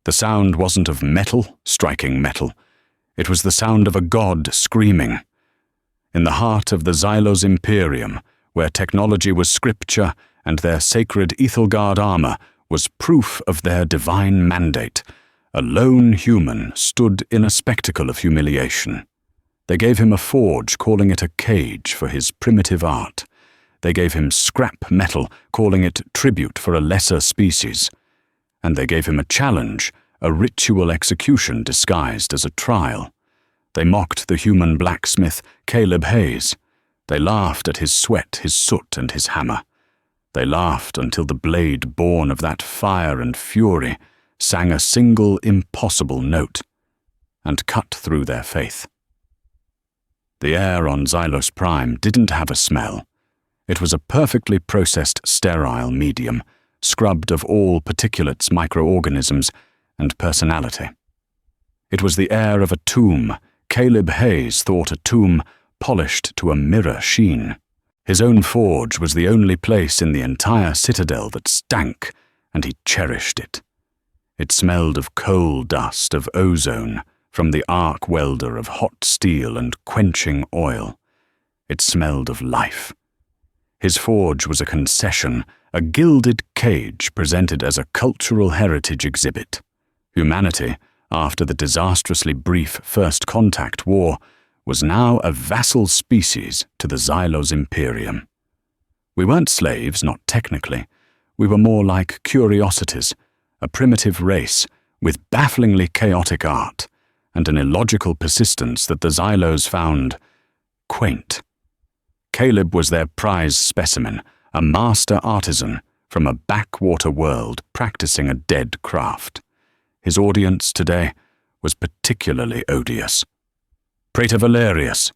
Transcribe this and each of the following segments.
The sound wasn't of metal striking metal. It was the sound of a god screaming. In the heart of the Xylos Imperium, where technology was scripture and their sacred Ethelgard armor was proof of their divine mandate, a lone human stood in a spectacle of humiliation. They gave him a forge, calling it a cage for his primitive art. They gave him scrap metal, calling it tribute for a lesser species. And they gave him a challenge, a ritual execution disguised as a trial. They mocked the human blacksmith, Caleb Hayes. They laughed at his sweat, his soot, and his hammer. They laughed until the blade born of that fire and fury sang a single impossible note and cut through their faith. The air on Xylos Prime didn't have a smell. It was a perfectly processed sterile medium, scrubbed of all particulates, microorganisms, and personality. It was the air of a tomb. Caleb Hayes thought a tomb polished to a mirror sheen. His own forge was the only place in the entire citadel that stank, and he cherished it. It smelled of coal dust, of ozone, from the arc welder, of hot steel and quenching oil. It smelled of life. His forge was a concession, a gilded cage presented as a cultural heritage exhibit. Humanity, after the disastrously brief First Contact War, was now a vassal species to the Xylos Imperium. We weren't slaves, not technically. We were more like curiosities, a primitive race with bafflingly chaotic art and an illogical persistence that the Xylos found quaint. Caleb was their prize specimen, a master artisan from a backwater world practicing a dead craft. His audience today was particularly odious. Praetor Valerius,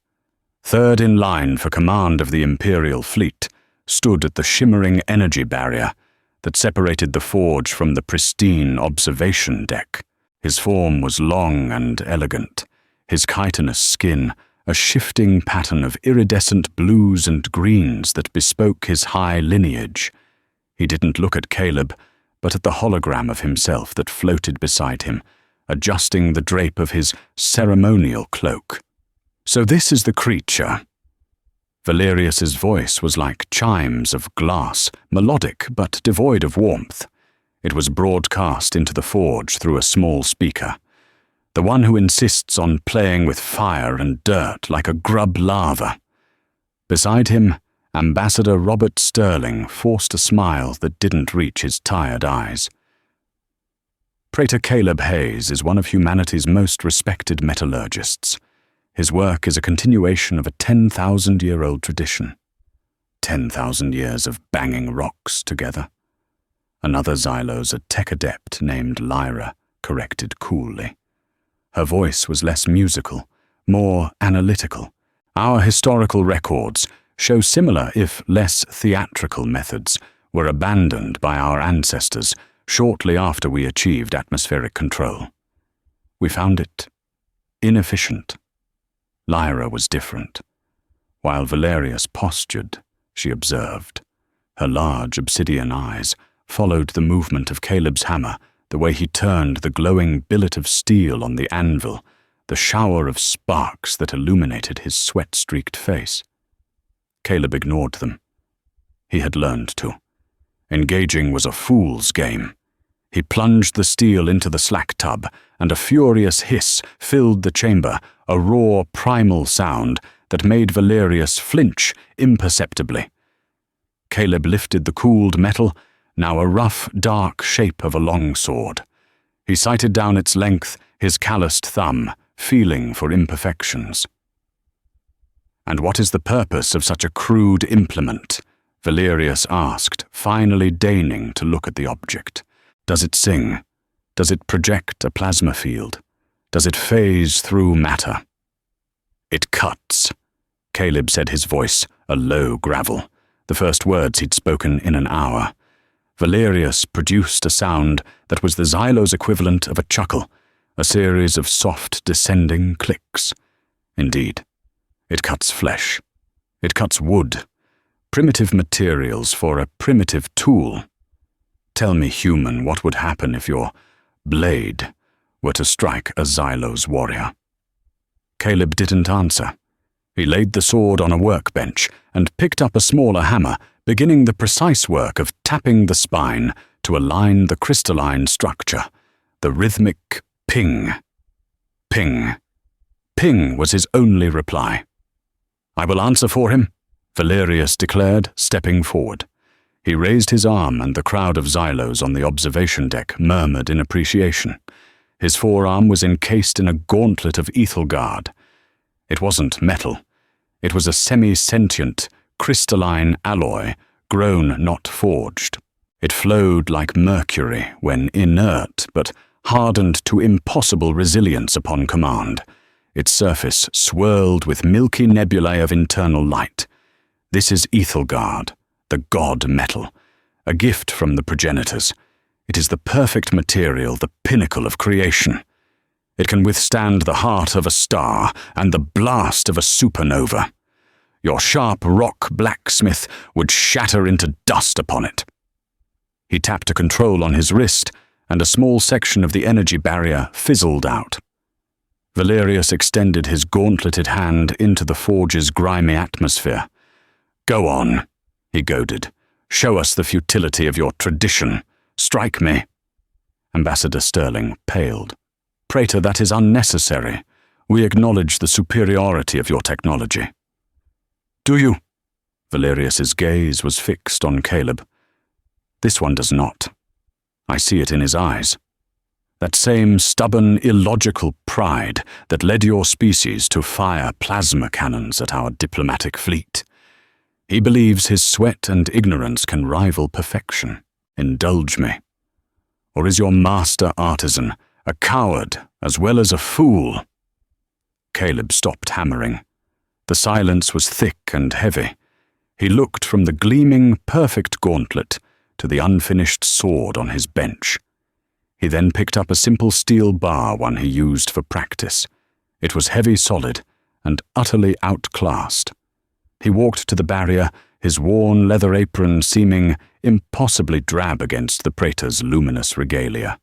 third in line for command of the Imperial fleet, stood at the shimmering energy barrier that separated the forge from the pristine observation deck. His form was long and elegant, his chitinous skin a shifting pattern of iridescent blues and greens that bespoke his high lineage. He didn't look at Caleb, but at the hologram of himself that floated beside him, adjusting the drape of his ceremonial cloak. "So this is the creature." Valerius's voice was like chimes of glass, melodic but devoid of warmth. It was broadcast into the forge through a small speaker. The one who insists on playing with fire and dirt like a grub larva. Beside him, Ambassador Robert Sterling forced a smile that didn't reach his tired eyes. Praetor Caleb Hayes is one of humanity's most respected metallurgists. His work is a continuation of a 10,000-year-old tradition. 10,000 years of banging rocks together. Another Xylos, a tech adept named Lyra, corrected coolly. Her voice was less musical, more analytical. Our historical records show similar, if less theatrical, methods were abandoned by our ancestors shortly after we achieved atmospheric control. We found it inefficient. Lyra was different. While Valerius postured, she observed. Her large obsidian eyes followed the movement of Caleb's hammer, the way he turned the glowing billet of steel on the anvil, the shower of sparks that illuminated his sweat-streaked face. Caleb ignored them. He had learned to. Engaging was a fool's game. He plunged the steel into the slack tub, and a furious hiss filled the chamber, a raw, primal sound that made Valerius flinch imperceptibly. Caleb lifted the cooled metal, now a rough, dark shape of a longsword. He sighted down its length, his calloused thumb, feeling for imperfections. "And what is the purpose of such a crude implement?" Valerius asked, finally deigning to look at the object. "Does it sing? Does it project a plasma field? Does it phase through matter?" "It cuts," Caleb said, his voice a low gravel, the first words he'd spoken in an hour. Valerius produced a sound that was the Xylos equivalent of a chuckle, a series of soft descending clicks. Indeed, it cuts flesh. It cuts wood. Primitive materials for a primitive tool. Tell me, human, what would happen if your blade, were to strike a Xylos warrior. Caleb didn't answer. He laid the sword on a workbench and picked up a smaller hammer, beginning the precise work of tapping the spine to align the crystalline structure, the rhythmic ping. Ping. Ping was his only reply. "I will answer for him," Valerius declared, stepping forward. He raised his arm, and the crowd of Xylos on the observation deck murmured in appreciation. His forearm was encased in a gauntlet of Ethelgard. It wasn't metal. It was a semi-sentient, crystalline alloy, grown, not forged. It flowed like mercury when inert, but hardened to impossible resilience upon command. Its surface swirled with milky nebulae of internal light. This is Ethelgard, the god metal, a gift from the progenitors. It is the perfect material, the pinnacle of creation. It can withstand the heart of a star and the blast of a supernova. Your sharp rock blacksmith would shatter into dust upon it. He tapped a control on his wrist, and a small section of the energy barrier fizzled out. Valerius extended his gauntleted hand into the forge's grimy atmosphere. "Go on," he goaded. "Show us the futility of your tradition. Strike me." Ambassador Sterling paled. "Praetor, that is unnecessary. We acknowledge the superiority of your technology." "Do you?" Valerius's gaze was fixed on Caleb. "This one does not. I see it in his eyes. That same stubborn, illogical pride that led your species to fire plasma cannons at our diplomatic fleet. He believes his sweat and ignorance can rival perfection. Indulge me. Or is your master artisan a coward as well as a fool?" Caleb stopped hammering. The silence was thick and heavy. He looked from the gleaming, perfect gauntlet to the unfinished sword on his bench. He then picked up a simple steel bar, one he used for practice. It was heavy, solid, and utterly outclassed. He walked to the barrier, his worn leather apron seeming impossibly drab against the praetor's luminous regalia.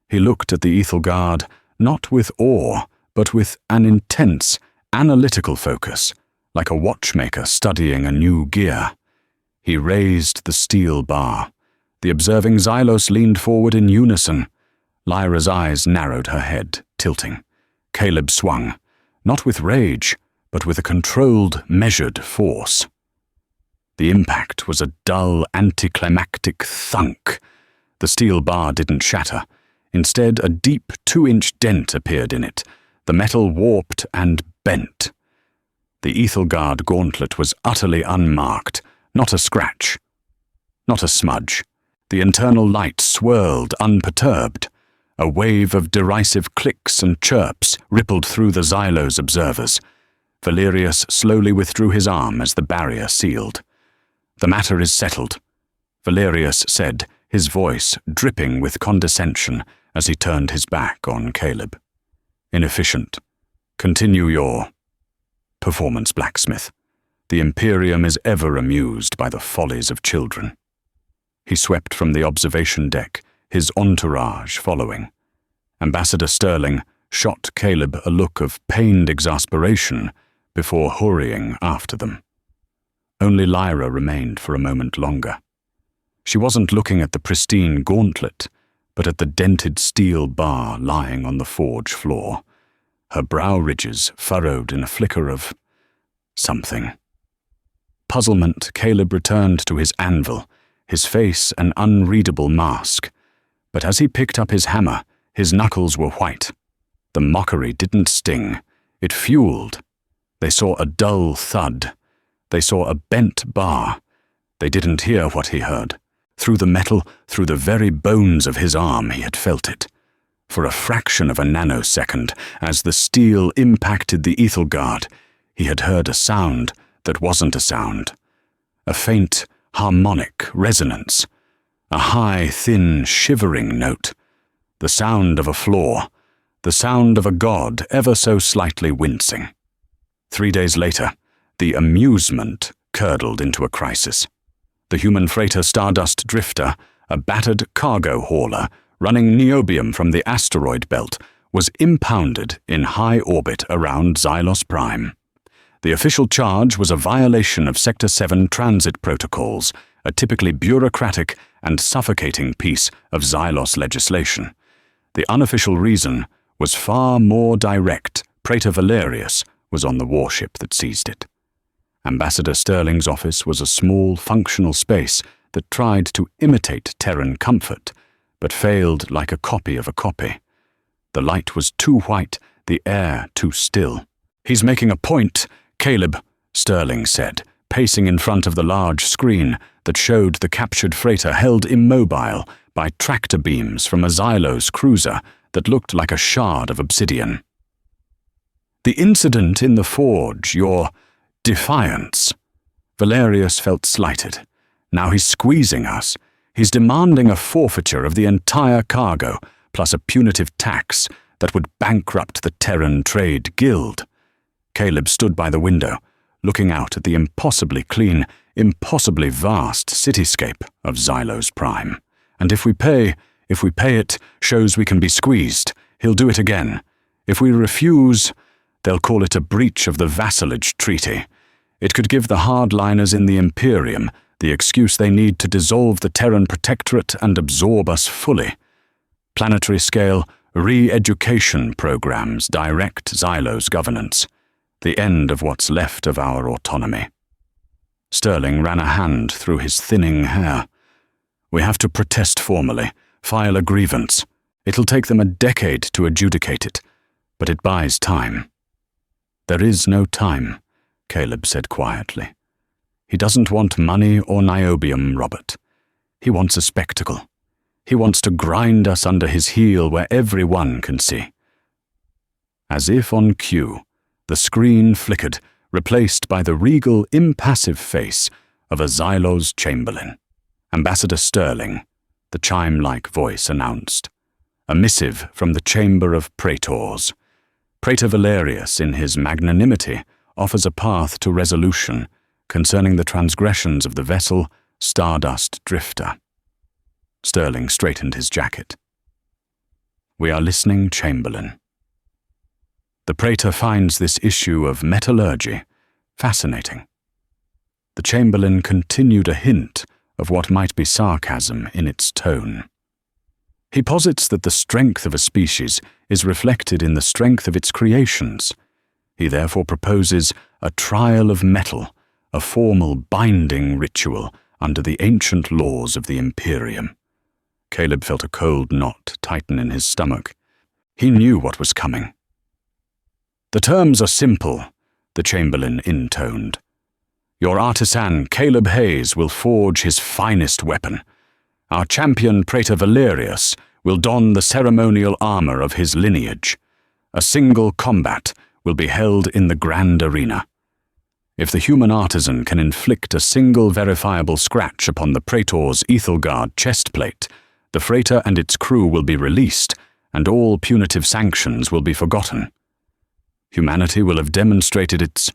He looked at the Ethelgard, not with awe, but with an intense, analytical focus, like a watchmaker studying a new gear. He raised the steel bar. The observing Xylos leaned forward in unison. Lyra's eyes narrowed her head, tilting. Caleb swung, not with rage, but with a controlled, measured force. The impact was a dull, anticlimactic thunk. The steel bar didn't shatter. Instead, a deep 2-inch dent appeared in it. The metal warped and bent. The Ethelgard gauntlet was utterly unmarked, not a scratch, not a smudge. The internal light swirled unperturbed. A wave of derisive clicks and chirps rippled through the Xylos observers. Valerius slowly withdrew his arm as the barrier sealed. "The matter is settled," Valerius said, his voice dripping with condescension as he turned his back on Caleb. "Inefficient. Continue your performance, Blacksmith. The Imperium is ever amused by the follies of children." He swept from the observation deck, his entourage following. Ambassador Sterling shot Caleb a look of pained exasperation before hurrying after them. Only Lyra remained for a moment longer. She wasn't looking at the pristine gauntlet, but at the dented steel bar lying on the forge floor, her brow ridges furrowed in a flicker of something. Puzzlement, Caleb returned to his anvil, his face an unreadable mask. But as he picked up his hammer, his knuckles were white. The mockery didn't sting. It fueled. They saw a dull thud. They saw a bent bar. They didn't hear what he heard. Through the metal, through the very bones of his arm, he had felt it. For a fraction of a nanosecond, as the steel impacted the Ethelgard, he had heard a sound that wasn't a sound. A faint, harmonic resonance. A high, thin, shivering note. The sound of a flaw. The sound of a god ever so slightly wincing. 3 days later, the amusement curdled into a crisis. The human freighter Stardust Drifter, a battered cargo hauler, running niobium from the asteroid belt, was impounded in high orbit around Xylos Prime. The official charge was a violation of Sector 7 transit protocols, a typically bureaucratic and suffocating piece of Xylos legislation. The unofficial reason was far more direct. Praetor Valerius was on the warship that seized it. Ambassador Sterling's office was a small, functional space that tried to imitate Terran comfort, but failed like a copy of a copy. The light was too white, the air too still. "He's making a point, Caleb," Sterling said, pacing in front of the large screen that showed the captured freighter held immobile by tractor beams from a Xylos cruiser that looked like a shard of obsidian. "The incident in the forge, your defiance." Valerius felt slighted. "Now he's squeezing us. He's demanding a forfeiture of the entire cargo, plus a punitive tax that would bankrupt the Terran Trade Guild." Caleb stood by the window, looking out at the impossibly clean, impossibly vast cityscape of Xylos Prime. "And if we pay it, shows we can be squeezed. He'll do it again. If we refuse, they'll call it a breach of the vassalage treaty. It could give the hardliners in the Imperium the excuse they need to dissolve the Terran Protectorate and absorb us fully. Planetary scale re-education programs direct Xylos governance. The end of what's left of our autonomy." Sterling ran a hand through his thinning hair. "We have to protest formally, file a grievance. It'll take them a decade to adjudicate it, but it buys time." "There is no time," Caleb said quietly. "He doesn't want money or niobium, Robert. He wants a spectacle. He wants to grind us under his heel where everyone can see." As if on cue, the screen flickered, replaced by the regal, impassive face of a Xylos Chamberlain. "Ambassador Sterling," the chime-like voice announced. "A missive from the Chamber of Praetors. Praetor Valerius, in his magnanimity, offers a path to resolution concerning the transgressions of the vessel Stardust Drifter." Sterling straightened his jacket. "We are listening, Chamberlain." The Praetor finds this issue of metallurgy fascinating. The Chamberlain continued a hint of what might be sarcasm in its tone. He posits that the strength of a species is reflected in the strength of its creations. He therefore proposes a trial of metal, a formal binding ritual under the ancient laws of the Imperium. Caleb felt a cold knot tighten in his stomach. He knew what was coming. "The terms are simple," the Chamberlain intoned. "Your artisan, Caleb Hayes, will forge his finest weapon. Our champion, Praetor Valerius, will don the ceremonial armor of his lineage. A single combat will be held in the grand arena. If the human artisan can inflict a single verifiable scratch upon the Praetor's Ethelgard chestplate, the freighter and its crew will be released, and all punitive sanctions will be forgotten. Humanity will have demonstrated its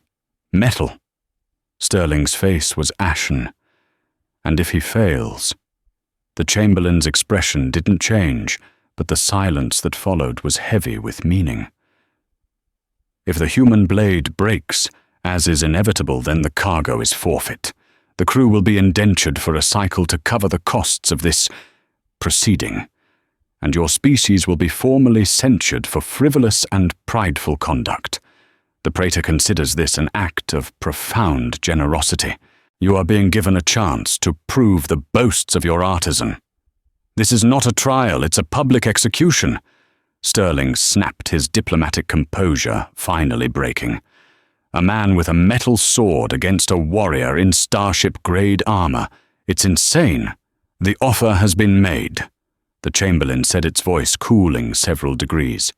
mettle." Sterling's face was ashen. "And if he fails?" The Chamberlain's expression didn't change, but the silence that followed was heavy with meaning. "If the human blade breaks, as is inevitable, then the cargo is forfeit. The crew will be indentured for a cycle to cover the costs of this proceeding, and your species will be formally censured for frivolous and prideful conduct. The Praetor considers this an act of profound generosity. You are being given a chance to prove the boasts of your artisan. This is not a trial, it's a public execution." Sterling snapped, his diplomatic composure finally breaking. "A man with a metal sword against a warrior in starship-grade armor. It's insane. The offer has been made." The Chamberlain said, its voice cooling several degrees.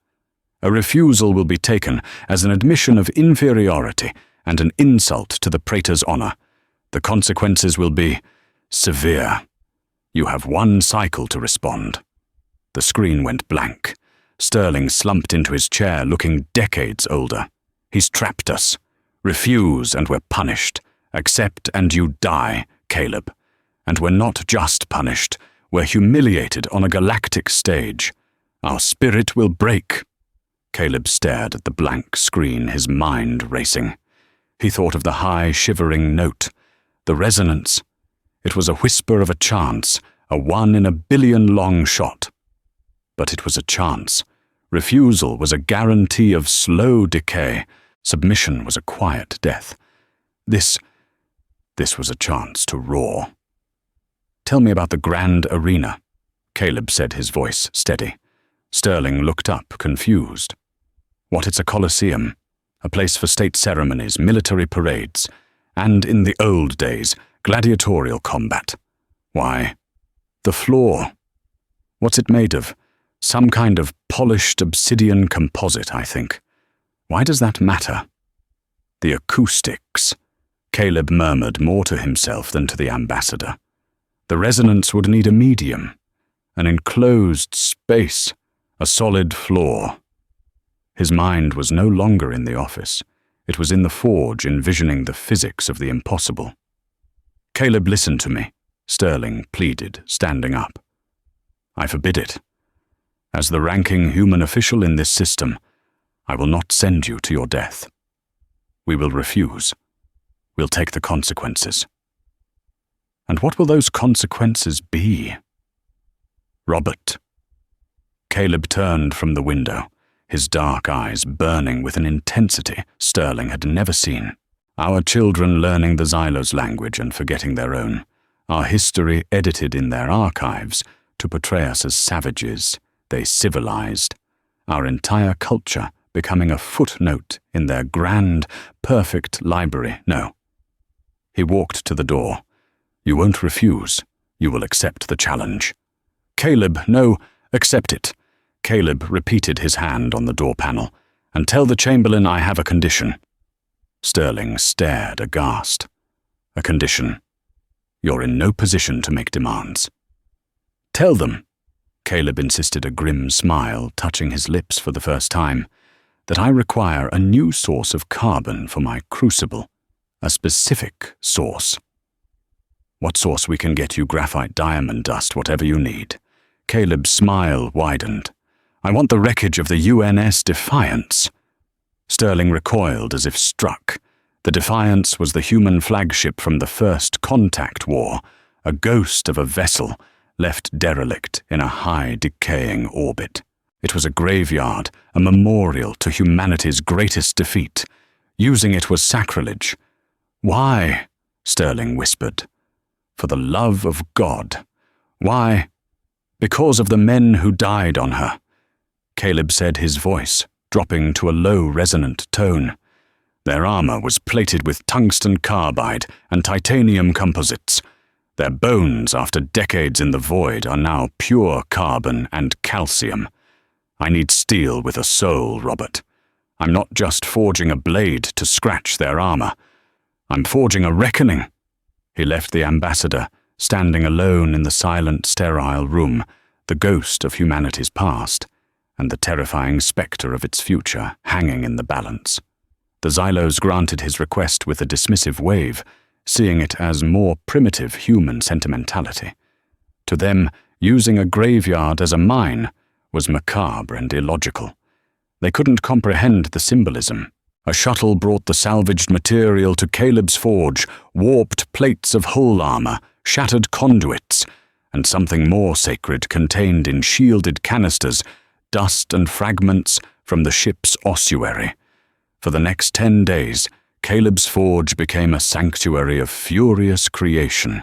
"A refusal will be taken as an admission of inferiority and an insult to the Praetor's honor. The consequences will be severe. You have one cycle to respond." The screen went blank. Sterling slumped into his chair, looking decades older. "He's trapped us. Refuse and we're punished. Accept and you die, Caleb. And we're not just punished. We're humiliated on a galactic stage. Our spirit will break." Caleb stared at the blank screen, his mind racing. He thought of the high, shivering note, the resonance. It was a whisper of a chance, a 1 in a billion long shot. But it was a chance. Refusal was a guarantee of slow decay. Submission was a quiet death. This was a chance to roar. "Tell me about the Grand Arena," Caleb said, his voice steady. Sterling looked up, confused. "What, it's a coliseum, a place for state ceremonies, military parades, and, in the old days, gladiatorial combat. Why, the floor. What's it made of? Some kind of polished obsidian composite, I think. Why does that matter?" "The acoustics," Caleb murmured, more to himself than to the ambassador. "The resonance would need a medium, an enclosed space, a solid floor." His mind was no longer in the office. It was in the forge, envisioning the physics of the impossible. "Caleb, listen to me," Sterling pleaded, standing up. "I forbid it. As the ranking human official in this system, I will not send you to your death. We will refuse. We'll take the consequences." "And what will those consequences be?" "Robert." Caleb turned from the window, his dark eyes burning with an intensity Sterling had never seen. "Our children learning the Xylos language and forgetting their own. Our history edited in their archives to portray us as savages, they civilized. Our entire culture becoming a footnote in their grand, perfect library. No." He walked to the door. "You won't refuse. You will accept the challenge." "Caleb, no, accept it." Caleb repeated, his hand on the door panel. "And tell the Chamberlain I have a condition." Sterling stared aghast. "A condition? You're in no position to make demands." "Tell them," Caleb insisted, a grim smile touching his lips for the first time, "that I require a new source of carbon for my crucible, a specific source." "What source we can get you? Graphite, diamond dust, whatever you need." Caleb's smile widened. "I want the wreckage of the UNS Defiance." Sterling recoiled as if struck. The Defiance was the human flagship from the First Contact War, a ghost of a vessel left derelict in a high, decaying orbit. It was a graveyard, a memorial to humanity's greatest defeat. Using it was sacrilege. "Why?" Sterling whispered. "For the love of God." "Why?" "Because of the men who died on her," Caleb said, his voice dropping to a low, resonant tone. "Their armor was plated with tungsten carbide and titanium composites. Their bones, after decades in the void, are now pure carbon and calcium. I need steel with a soul, Robert. I'm not just forging a blade to scratch their armor. I'm forging a reckoning." He left the ambassador, standing alone in the silent, sterile room, the ghost of humanity's past, and the terrifying spectre of its future hanging in the balance. The Xylos granted his request with a dismissive wave, seeing it as more primitive human sentimentality. To them, using a graveyard as a mine was macabre and illogical. They couldn't comprehend the symbolism. A shuttle brought the salvaged material to Caleb's forge, warped plates of hull armor, shattered conduits, and something more sacred contained in shielded canisters, dust and fragments from the ship's ossuary. For the next 10 days, Caleb's forge became a sanctuary of furious creation.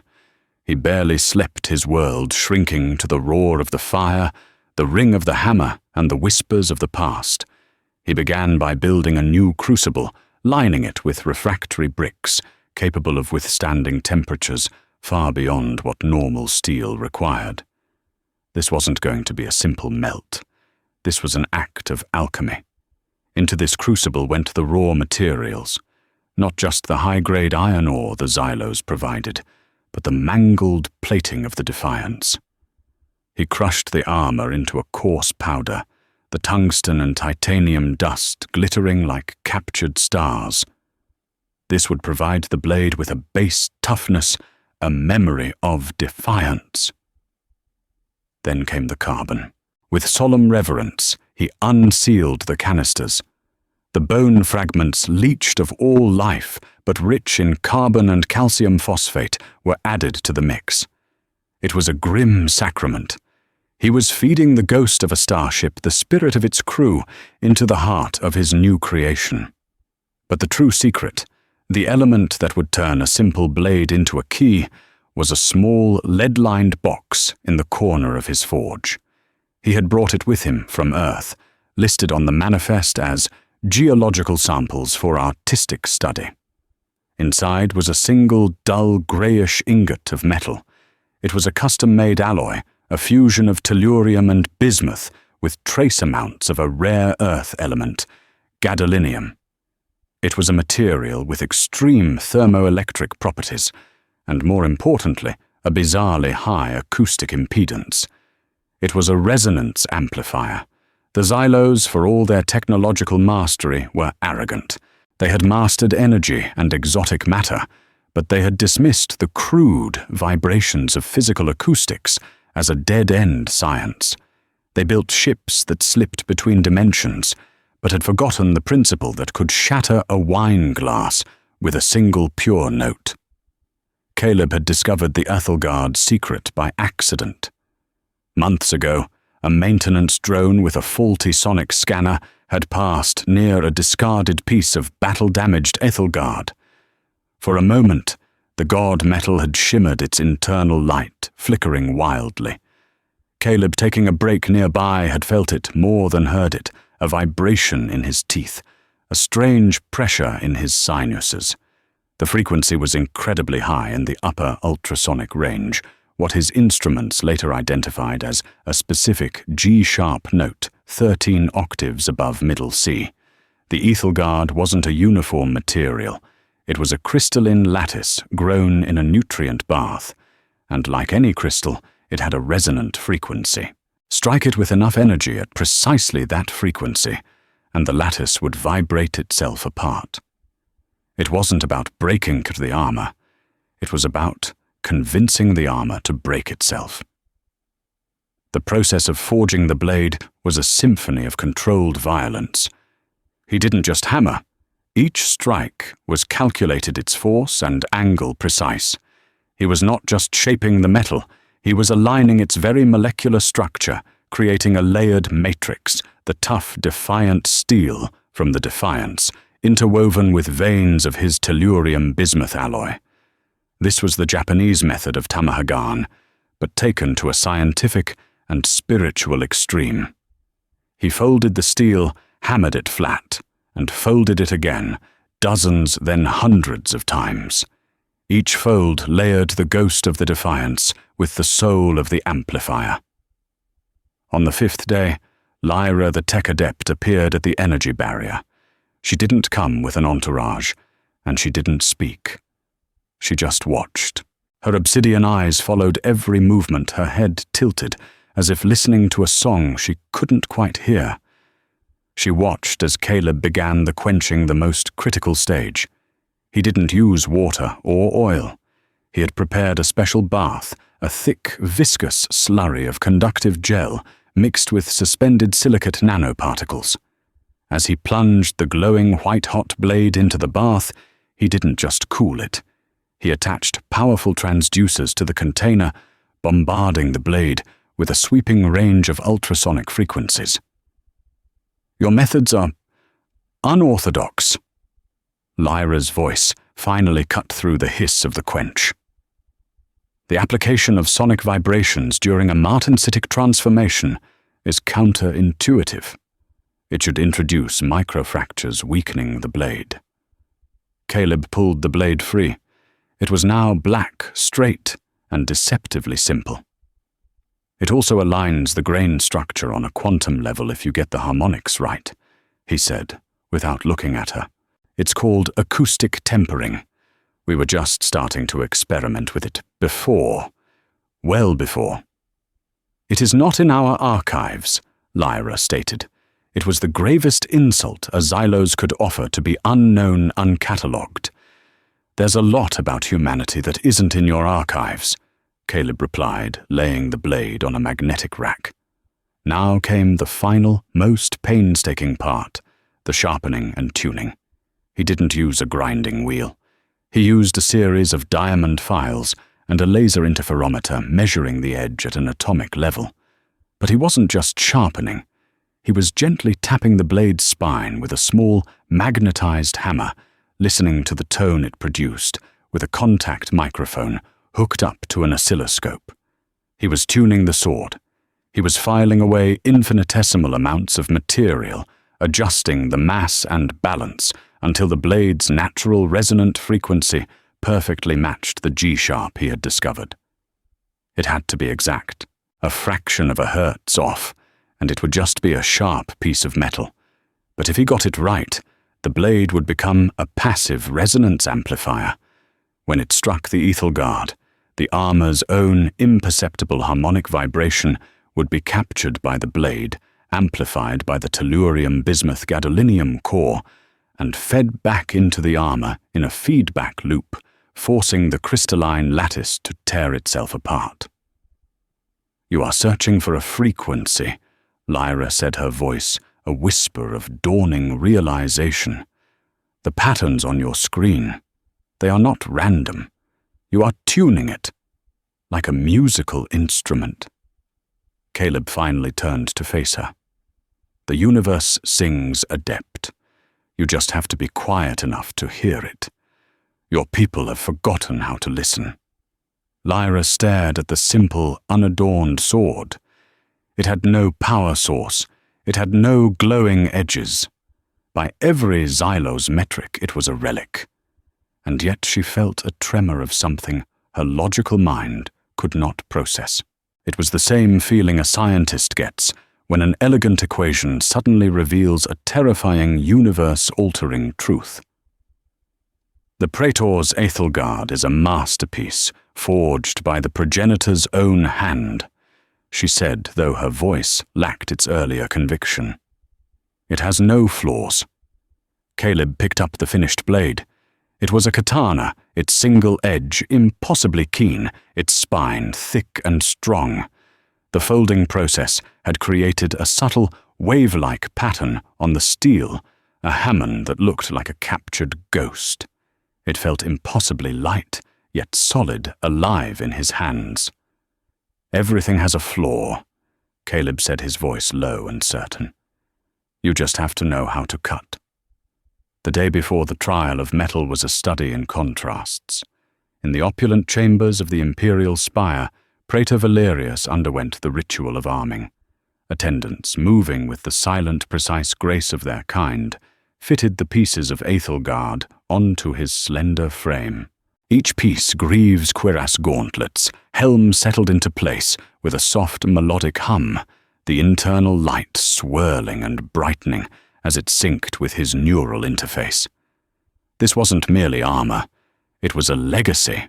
He barely slept, his world shrinking to the roar of the fire, the ring of the hammer, and the whispers of the past. He began by building a new crucible, lining it with refractory bricks, capable of withstanding temperatures far beyond what normal steel required. This wasn't going to be a simple melt. This was an act of alchemy. Into this crucible went the raw materials, not just the high-grade iron ore the Xylos provided, but the mangled plating of the Defiance. He crushed the armor into a coarse powder, the tungsten and titanium dust glittering like captured stars. This would provide the blade with a base toughness, a memory of defiance. Then came the carbon. With solemn reverence, he unsealed the canisters. The bone fragments, leached of all life, but rich in carbon and calcium phosphate, were added to the mix. It was a grim sacrament. He was feeding the ghost of a starship, the spirit of its crew, into the heart of his new creation. But the true secret, the element that would turn a simple blade into a key, was a small, lead-lined box in the corner of his forge. He had brought it with him from Earth, listed on the manifest as geological samples for artistic study. Inside was a single, dull, greyish ingot of metal. It was a custom-made alloy, a fusion of tellurium and bismuth with trace amounts of a rare earth element, gadolinium. It was a material with extreme thermoelectric properties, and more importantly, a bizarrely high acoustic impedance. It was a resonance amplifier. The Xylos, for all their technological mastery, were arrogant. They had mastered energy and exotic matter, but they had dismissed the crude vibrations of physical acoustics as a dead-end science. They built ships that slipped between dimensions, but had forgotten the principle that could shatter a wine glass with a single pure note. Caleb had discovered the Ethelgard's secret by accident. Months ago, a maintenance drone with a faulty sonic scanner had passed near a discarded piece of battle-damaged Ethelgard. For a moment, the god metal had shimmered its internal light, flickering wildly. Caleb, taking a break nearby, had felt it more than heard it, a vibration in his teeth, a strange pressure in his sinuses. The frequency was incredibly high in the upper ultrasonic range, what his instruments later identified as a specific G-sharp note, 13 octaves above middle C. The Ethelgard wasn't a uniform material. It was a crystalline lattice grown in a nutrient bath, and like any crystal, it had a resonant frequency. Strike it with enough energy at precisely that frequency, and the lattice would vibrate itself apart. It wasn't about breaking the armor. It was about convincing the armor to break itself. The process of forging the blade was a symphony of controlled violence. He didn't just hammer. Each strike was calculated, its force and angle precise. He was not just shaping the metal, he was aligning its very molecular structure, creating a layered matrix, the tough, defiant steel from the defiance, interwoven with veins of his tellurium bismuth alloy. This was the Japanese method of Tamahagan, but taken to a scientific and spiritual extreme. He folded the steel, hammered it flat, and folded it again, dozens, then hundreds of times. Each fold layered the ghost of the defiance with the soul of the amplifier. On the fifth day, Lyra the tech adept appeared at the energy barrier. She didn't come with an entourage, and she didn't speak. She just watched. Her obsidian eyes followed every movement, her head tilted, as if listening to a song she couldn't quite hear. She watched as Caleb began the quenching the most critical stage. He didn't use water or oil. He had prepared a special bath, a thick, viscous slurry of conductive gel mixed with suspended silicate nanoparticles. As he plunged the glowing white-hot blade into the bath, he didn't just cool it. He attached powerful transducers to the container, bombarding the blade with a sweeping range of ultrasonic frequencies. "Your methods are unorthodox." Lyra's voice finally cut through the hiss of the quench. "The application of sonic vibrations during a martensitic transformation is counterintuitive. It should introduce microfractures weakening the blade." Caleb pulled the blade free. It was now black, straight, and deceptively simple. "It also aligns the grain structure on a quantum level if you get the harmonics right," he said, without looking at her. "It's called acoustic tempering. We were just starting to experiment with it before, well before." "It is not in our archives," Lyra stated. It was the gravest insult a Xylos could offer to be unknown, uncatalogued. "There's a lot about humanity that isn't in your archives." Caleb replied, laying the blade on a magnetic rack. Now came the final, most painstaking part, the sharpening and tuning. He didn't use a grinding wheel. He used a series of diamond files and a laser interferometer measuring the edge at an atomic level. But he wasn't just sharpening. He was gently tapping the blade's spine with a small, magnetized hammer, listening to the tone it produced with a contact microphone hooked up to an oscilloscope. He was tuning the sword. He was filing away infinitesimal amounts of material, adjusting the mass and balance until the blade's natural resonant frequency perfectly matched the G-sharp he had discovered. It had to be exact, a fraction of a hertz off, and it would just be a sharp piece of metal. But if he got it right, the blade would become a passive resonance amplifier. When it struck the ethyl guard, the armor's own imperceptible harmonic vibration would be captured by the blade, amplified by the tellurium-bismuth gadolinium core, and fed back into the armor in a feedback loop, forcing the crystalline lattice to tear itself apart. "You are searching for a frequency," Lyra said, her voice a whisper of dawning realization. "The patterns on your screen, they are not random. You are tuning it, like a musical instrument." Caleb finally turned to face her. "The universe sings adept. You just have to be quiet enough to hear it. Your people have forgotten how to listen." Lyra stared at the simple, unadorned sword. It had no power source. It had no glowing edges. By every Xylos metric, it was a relic. And yet she felt a tremor of something her logical mind could not process. It was the same feeling a scientist gets when an elegant equation suddenly reveals a terrifying, universe-altering truth. The Praetor's Aethel Guard is a masterpiece forged by the progenitor's own hand, she said, though her voice lacked its earlier conviction. "It has no flaws." Caleb picked up the finished blade. It was a katana, its single edge impossibly keen, its spine thick and strong. The folding process had created a subtle, wave-like pattern on the steel, a hammer that looked like a captured ghost. It felt impossibly light, yet solid, alive in his hands. "Everything has a flaw," Caleb said, his voice low and certain. "You just have to know how to cut." The day before the trial of metal was a study in contrasts. In the opulent chambers of the imperial spire, Praetor Valerius underwent the ritual of arming. Attendants, moving with the silent, precise grace of their kind, fitted the pieces of Aethel Guard onto his slender frame. Each piece Greaves' cuirass gauntlets, helm settled into place with a soft melodic hum, the internal light swirling and brightening as it synced with his neural interface. This wasn't merely armor, it was a legacy.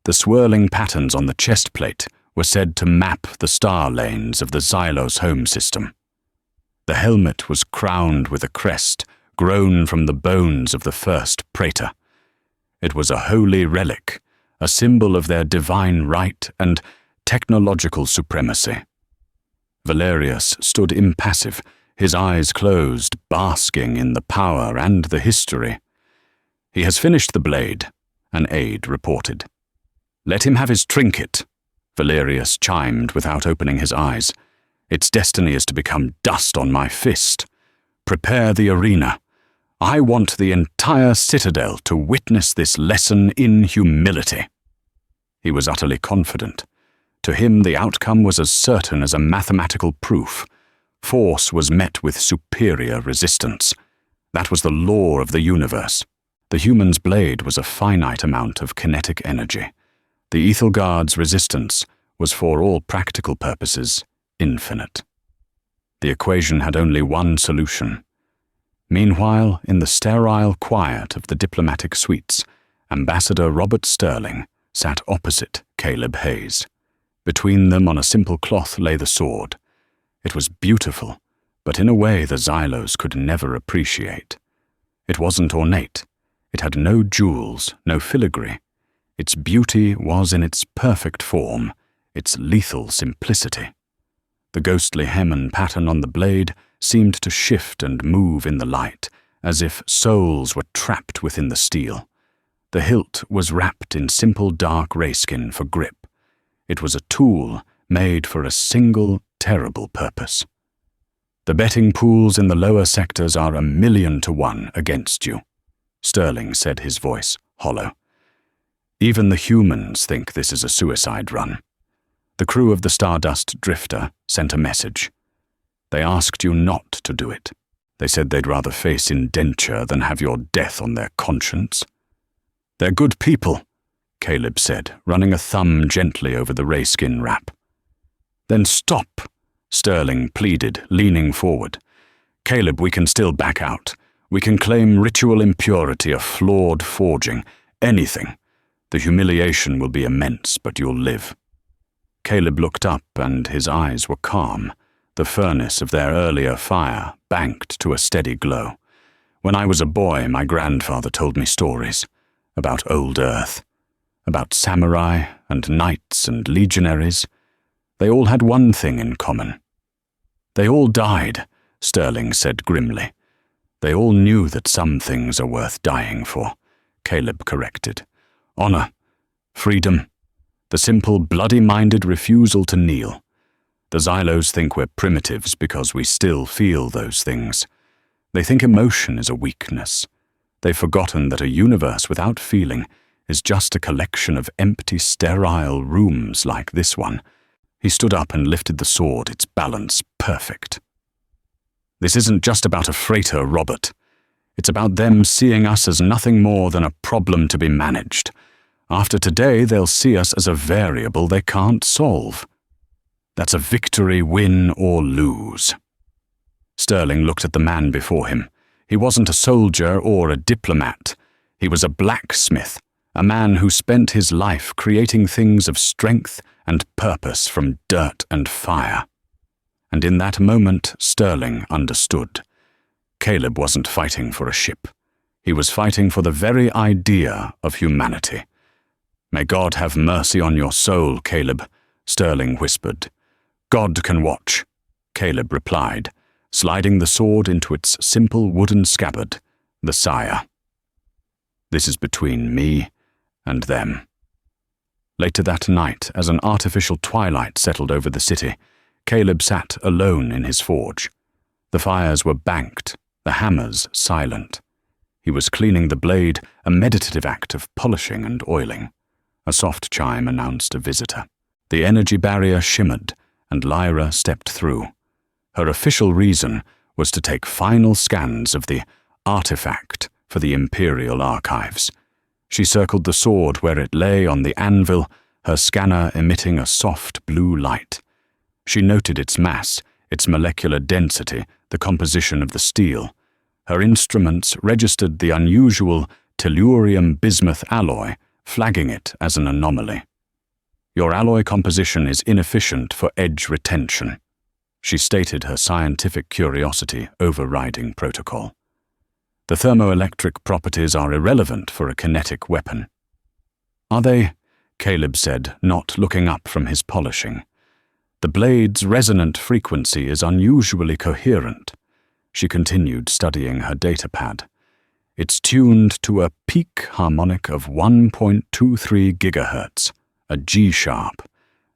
The swirling patterns on the chest plate were said to map the star lanes of the Xylos home system. The helmet was crowned with a crest grown from the bones of the first Praetor. It was a holy relic, a symbol of their divine right and technological supremacy. Valerius stood impassive, his eyes closed, basking in the power and the history. "He has finished the blade," an aide reported. "Let him have his trinket," Valerius chimed without opening his eyes. "Its destiny is to become dust on my fist. Prepare the arena. I want the entire citadel to witness this lesson in humility." He was utterly confident. To him, the outcome was as certain as a mathematical proof. Force was met with superior resistance. That was the law of the universe. The human's blade was a finite amount of kinetic energy. The Aethel Guard's resistance was, for all practical purposes, infinite. The equation had only one solution. Meanwhile, in the sterile quiet of the diplomatic suites, Ambassador Robert Sterling sat opposite Caleb Hayes. Between them on a simple cloth lay the sword. It was beautiful, but in a way the Xylos could never appreciate. It wasn't ornate. It had no jewels, no filigree. Its beauty was in its perfect form, its lethal simplicity. The ghostly hem and pattern on the blade seemed to shift and move in the light, as if souls were trapped within the steel. The hilt was wrapped in simple dark rayskin for grip. It was a tool made for a single, terrible purpose. The betting pools in the lower sectors are 1,000,000 to 1 against you, Sterling said, his voice hollow. Even the humans think this is a suicide run. The crew of the Stardust Drifter sent a message. They asked you not to do it. They said they'd rather face indenture than have your death on their conscience. They're good people, Caleb said, running a thumb gently over the rayskin wrap. Then stop, Sterling pleaded, leaning forward. Caleb, we can still back out. We can claim ritual impurity, a flawed forging, anything. The humiliation will be immense, but you'll live. Caleb looked up, and his eyes were calm. The furnace of their earlier fire banked to a steady glow. When I was a boy, my grandfather told me stories about old Earth, about samurai and knights and legionaries. They all had one thing in common. They all died, Sterling said grimly. They all knew that some things are worth dying for, Caleb corrected. Honor, freedom, the simple bloody-minded refusal to kneel. The Xylos think we're primitives because we still feel those things. They think emotion is a weakness. They've forgotten that a universe without feeling is just a collection of empty, sterile rooms like this one. He stood up and lifted the sword, its balance perfect. This isn't just about a freighter, Robert. It's about them seeing us as nothing more than a problem to be managed. After today, they'll see us as a variable they can't solve. That's a victory, win or lose. Sterling looked at the man before him. He wasn't a soldier or a diplomat. He was a blacksmith, a man who spent his life creating things of strength and purpose from dirt and fire. And in that moment, Sterling understood. Caleb wasn't fighting for a ship. He was fighting for the very idea of humanity. May God have mercy on your soul, Caleb, Sterling whispered. God can watch, Caleb replied, sliding the sword into its simple wooden scabbard, the sire. This is between me and them. Later that night, as an artificial twilight settled over the city, Caleb sat alone in his forge. The fires were banked, the hammers silent. He was cleaning the blade, a meditative act of polishing and oiling. A soft chime announced a visitor. The energy barrier shimmered, and Lyra stepped through. Her official reason was to take final scans of the artifact for the Imperial Archives. She circled the sword where it lay on the anvil, her scanner emitting a soft blue light. She noted its mass, its molecular density, the composition of the steel. Her instruments registered the unusual tellurium-bismuth alloy, flagging it as an anomaly. Your alloy composition is inefficient for edge retention, she stated, her scientific curiosity overriding protocol. The thermoelectric properties are irrelevant for a kinetic weapon. Are they? Caleb said, not looking up from his polishing. The blade's resonant frequency is unusually coherent. She continued, studying her datapad. It's tuned to a peak harmonic of 1.23 gigahertz, a G-sharp.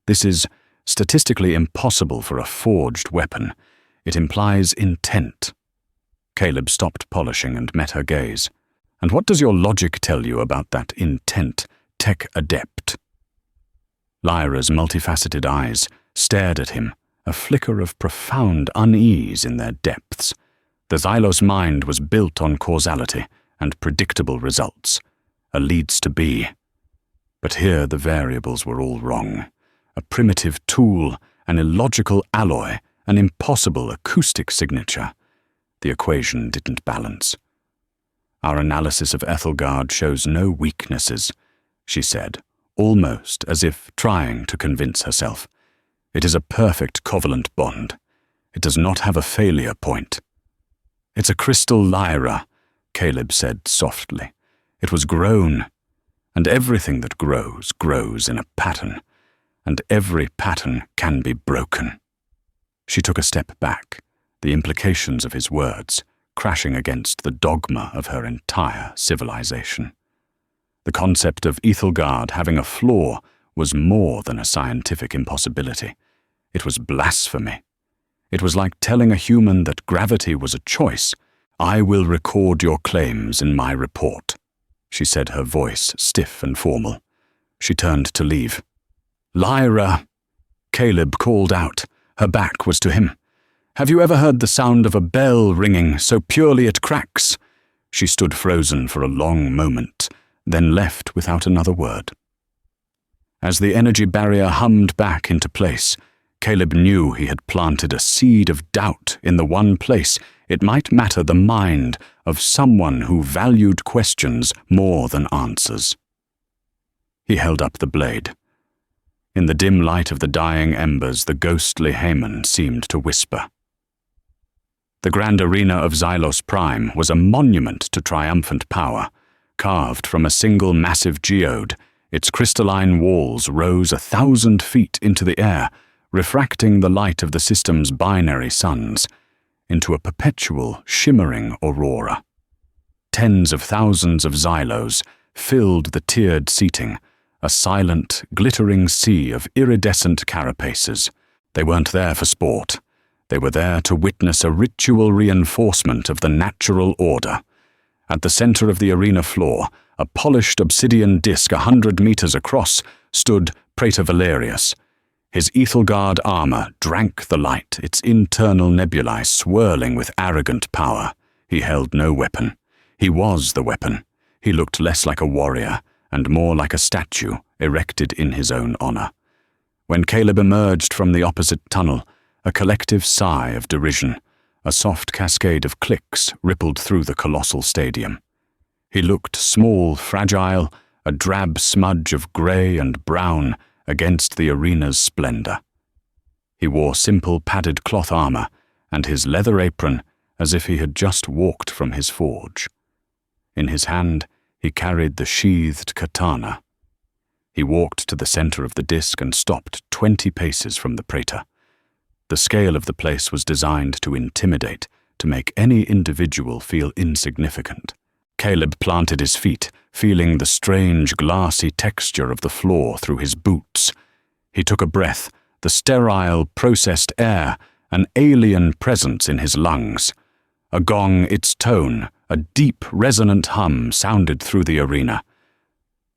This is statistically impossible for a forged weapon. It implies intent. Caleb stopped polishing and met her gaze. And what does your logic tell you about that intent, tech adept? Lyra's multifaceted eyes stared at him, a flicker of profound unease in their depths. The Xylos mind was built on causality and predictable results, a leads to be. But here the variables were all wrong. A primitive tool, an illogical alloy, an impossible acoustic signature. The equation didn't balance. Our analysis of Ethelgard shows no weaknesses, she said, almost as if trying to convince herself. It is a perfect covalent bond. It does not have a failure point. It's a crystal Lyra, Caleb said softly. It was grown. And everything that grows, grows in a pattern, and every pattern can be broken. She took a step back, the implications of his words crashing against the dogma of her entire civilization. The concept of Ethelgard having a flaw was more than a scientific impossibility. It was blasphemy. It was like telling a human that gravity was a choice. "I will record your claims in my report," she said, her voice stiff and formal. She turned to leave. "Lyra!" Caleb called out. Her back was to him. "Have you ever heard the sound of a bell ringing so purely it cracks?" She stood frozen for a long moment, then left without another word. As the energy barrier hummed back into place, Caleb knew he had planted a seed of doubt in the one place it might matter, the mind of someone who valued questions more than answers. He held up the blade. In the dim light of the dying embers, the ghostly Haemon seemed to whisper. The grand arena of Xylos Prime was a monument to triumphant power. Carved from a single massive geode, its crystalline walls rose 1,000 feet into the air, refracting the light of the system's binary suns into a perpetual, shimmering aurora. Tens of thousands of Xylos filled the tiered seating, a silent, glittering sea of iridescent carapaces. They weren't there for sport. They were there to witness a ritual reinforcement of the natural order. At the center of the arena floor, a polished obsidian disc 100 meters across, stood Praetor Valerius. His Ethelgard armor drank the light, its internal nebulae swirling with arrogant power. He held no weapon. He was the weapon. He looked less like a warrior and more like a statue erected in his own honor. When Caleb emerged from the opposite tunnel, a collective sigh of derision, a soft cascade of clicks rippled through the colossal stadium. He looked small, fragile, a drab smudge of grey and brown against the arena's splendor. He wore simple padded cloth armor and his leather apron as if he had just walked from his forge. In his hand, he carried the sheathed katana. He walked to the center of the disc and stopped 20 paces from the praetor. The scale of the place was designed to intimidate, to make any individual feel insignificant. Caleb planted his feet, feeling the strange, glassy texture of the floor through his boots. He took a breath, the sterile, processed air, an alien presence in his lungs. A gong, its tone, a deep, resonant hum sounded through the arena.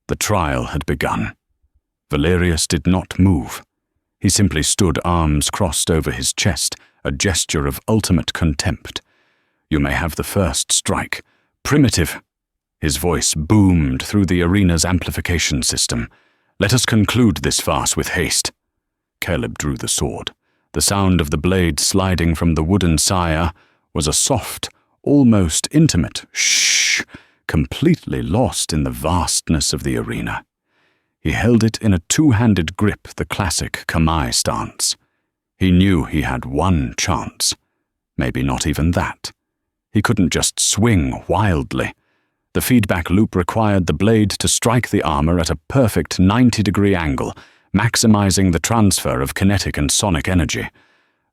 The trial had begun. Valerius did not move. He simply stood, arms crossed over his chest, a gesture of ultimate contempt. "You may have the first strike. Primitive." His voice boomed through the arena's amplification system. "Let us conclude this farce with haste." Caleb drew the sword. The sound of the blade sliding from the wooden sire was a soft, almost intimate shh, completely lost in the vastness of the arena. He held it in a two-handed grip, the classic Kamai stance. He knew he had one chance. Maybe not even that. He couldn't just swing wildly. The feedback loop required the blade to strike the armor at a perfect 90-degree angle, maximizing the transfer of kinetic and sonic energy.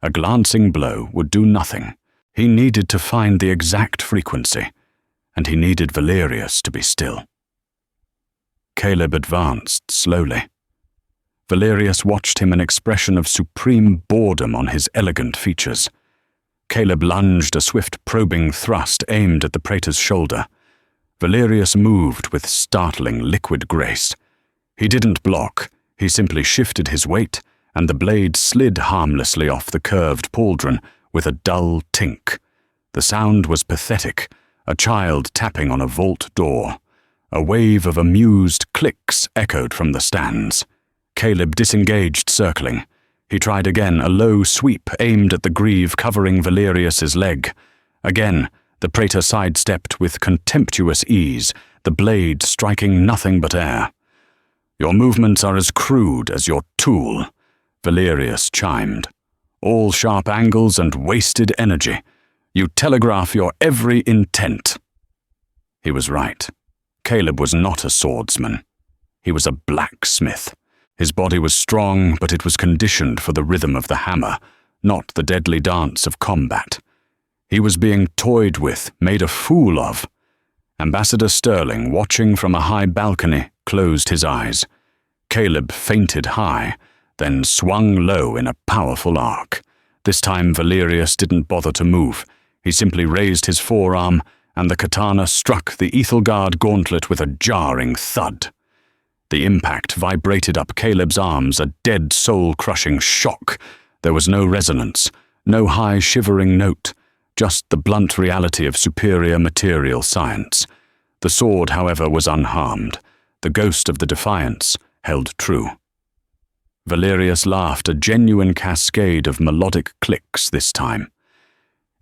A glancing blow would do nothing. He needed to find the exact frequency, and he needed Valerius to be still. Caleb advanced slowly. Valerius watched him, an expression of supreme boredom on his elegant features. Caleb lunged, a swift probing thrust aimed at the praetor's shoulder. Valerius moved with startling liquid grace. He didn't block, he simply shifted his weight, and the blade slid harmlessly off the curved pauldron with a dull tink. The sound was pathetic, a child tapping on a vault door. A wave of amused clicks echoed from the stands. Caleb disengaged, circling. He tried again, a low sweep aimed at the greave covering Valerius's leg. Again, the praetor sidestepped with contemptuous ease, the blade striking nothing but air. "Your movements are as crude as your tool," Valerius chimed. "All sharp angles and wasted energy. You telegraph your every intent." He was right. Caleb was not a swordsman. He was a blacksmith. His body was strong, but it was conditioned for the rhythm of the hammer, not the deadly dance of combat. He was being toyed with, made a fool of. Ambassador Sterling, watching from a high balcony, closed his eyes. Caleb fainted high, then swung low in a powerful arc. This time Valerius didn't bother to move. He simply raised his forearm, and the katana struck the Ethelgard gauntlet with a jarring thud. The impact vibrated up Caleb's arms, a dead soul-crushing shock. There was no resonance, no high shivering note, just the blunt reality of superior material science. The sword, however, was unharmed. The ghost of the defiance held true. Valerius laughed, a genuine cascade of melodic clicks this time.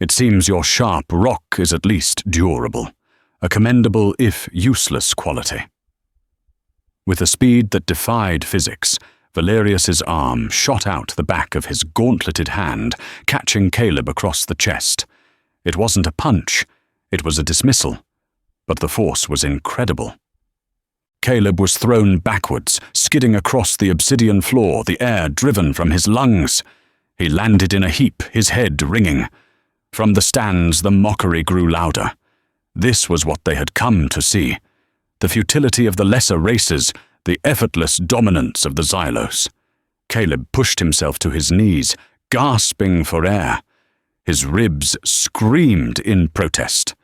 It seems your sharp rock is at least durable, a commendable if useless quality. With a speed that defied physics, Valerius's arm shot out the back of his gauntleted hand, catching Caleb across the chest. It wasn't a punch, it was a dismissal, but the force was incredible. Caleb was thrown backwards, skidding across the obsidian floor, the air driven from his lungs. He landed in a heap, his head ringing. From the stands, the mockery grew louder. This was what they had come to see. The futility of the lesser races, the effortless dominance of the Xylos. Caleb pushed himself to his knees, gasping for air. His ribs screamed in protest.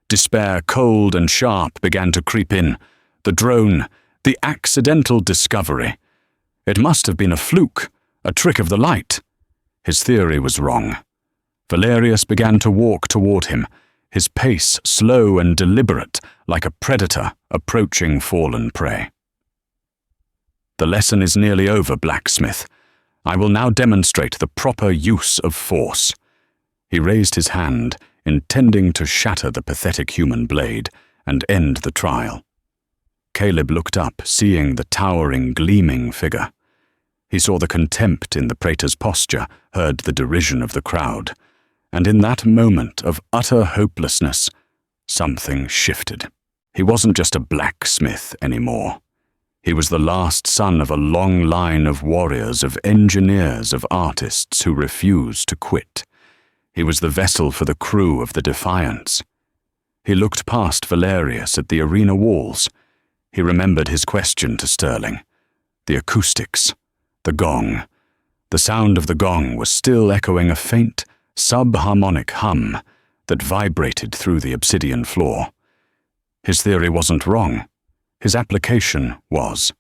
Despair, cold and sharp, began to creep in. The drone, the accidental discovery. It must have been a fluke, a trick of the light. His theory was wrong. Valerius began to walk toward him, his pace slow and deliberate, like a predator approaching fallen prey. The lesson is nearly over, Blacksmith. I will now demonstrate the proper use of force. He raised his hand, intending to shatter the pathetic human blade and end the trial. Caleb looked up, seeing the towering, gleaming figure. He saw the contempt in the praetor's posture, heard the derision of the crowd. And in that moment of utter hopelessness, something shifted. He wasn't just a blacksmith anymore. He was the last son of a long line of warriors, of engineers, of artists who refused to quit. He was the vessel for the crew of the Defiance. He looked past Valerius at the arena walls. He remembered his question to Sterling. The acoustics, the gong. The sound of the gong was still echoing a faint, subharmonic hum that vibrated through the obsidian floor. His theory wasn't wrong. His application was.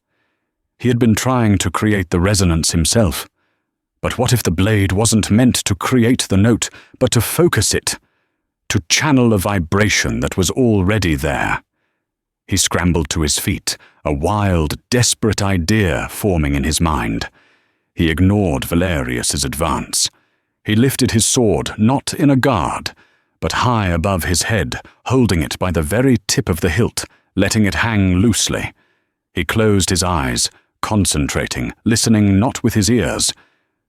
He had been trying to create the resonance himself. But what if the blade wasn't meant to create the note, but to focus it, to channel a vibration that was already there? He scrambled to his feet, a wild, desperate idea forming in his mind. He ignored Valerius's advance. He lifted his sword, not in a guard, but high above his head, holding it by the very tip of the hilt, letting it hang loosely. He closed his eyes, concentrating, listening not with his ears,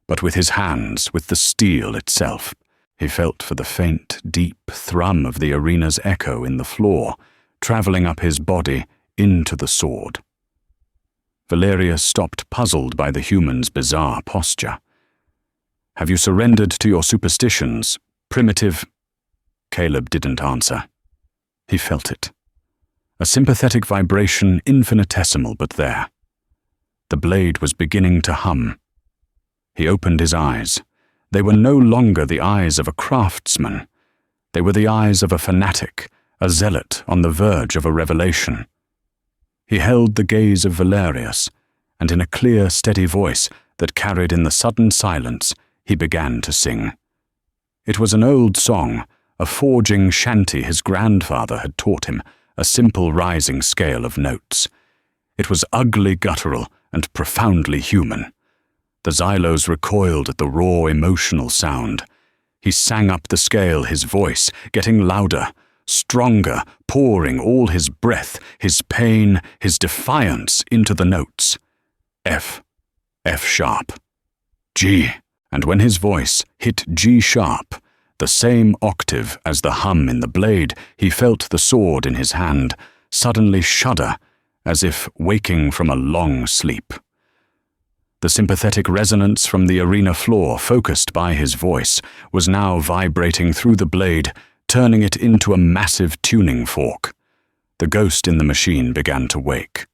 but with his hands, with the steel itself. He felt for the faint, deep thrum of the arena's echo in the floor, traveling up his body into the sword. Valerius stopped, puzzled by the human's bizarre posture. Have you surrendered to your superstitions, primitive? Caleb didn't answer. He felt it. A sympathetic vibration, infinitesimal but there. The blade was beginning to hum. He opened his eyes. They were no longer the eyes of a craftsman. They were the eyes of a fanatic, a zealot on the verge of a revelation. He held the gaze of Valerius, and in a clear, steady voice that carried in the sudden silence, he began to sing. It was an old song, a forging shanty his grandfather had taught him, a simple rising scale of notes. It was ugly guttural and profoundly human. The Xylos recoiled at the raw, emotional sound. He sang up the scale, his voice getting louder, stronger, pouring all his breath, his pain, his defiance into the notes. F, F sharp, G, and when his voice hit G sharp, the same octave as the hum in the blade, he felt the sword in his hand suddenly shudder as if waking from a long sleep. The sympathetic resonance from the arena floor, focused by his voice, was now vibrating through the blade, turning it into a massive tuning fork. The ghost in the machine began to wake.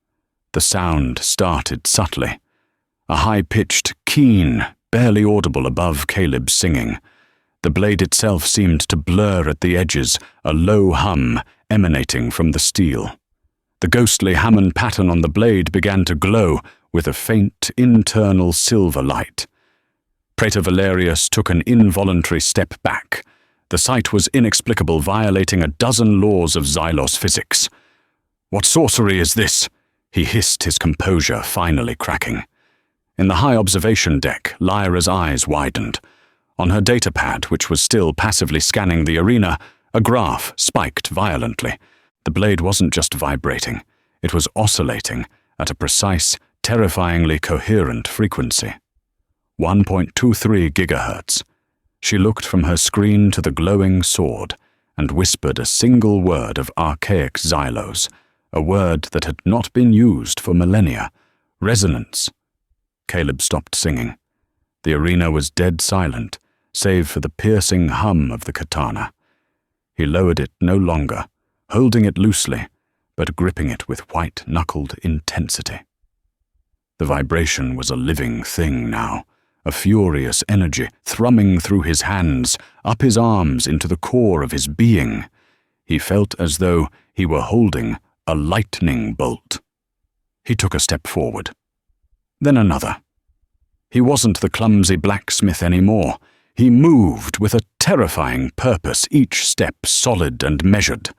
The sound started subtly. A high-pitched, keen, barely audible above Caleb's singing. The blade itself seemed to blur at the edges, a low hum emanating from the steel. The ghostly Hammond pattern on the blade began to glow with a faint, internal silver light. Praetor Valerius took an involuntary step back. The sight was inexplicable, violating a dozen laws of Xylos physics. "What sorcery is this?" he hissed, his composure finally cracking. In the high observation deck, Lyra's eyes widened. On her datapad, which was still passively scanning the arena, a graph spiked violently. The blade wasn't just vibrating, it was oscillating at a precise, terrifyingly coherent frequency. 1.23 gigahertz. She looked from her screen to the glowing sword and whispered a single word of archaic Xylos, a word that had not been used for millennia: resonance. Caleb stopped singing. The arena was dead silent, save for the piercing hum of the katana. He lowered it no longer, holding it loosely, but gripping it with white-knuckled intensity. The vibration was a living thing now, a furious energy thrumming through his hands, up his arms into the core of his being. He felt as though he were holding a lightning bolt. He took a step forward. Then another. He wasn't the clumsy blacksmith anymore. He moved with a terrifying purpose, each step solid and measured.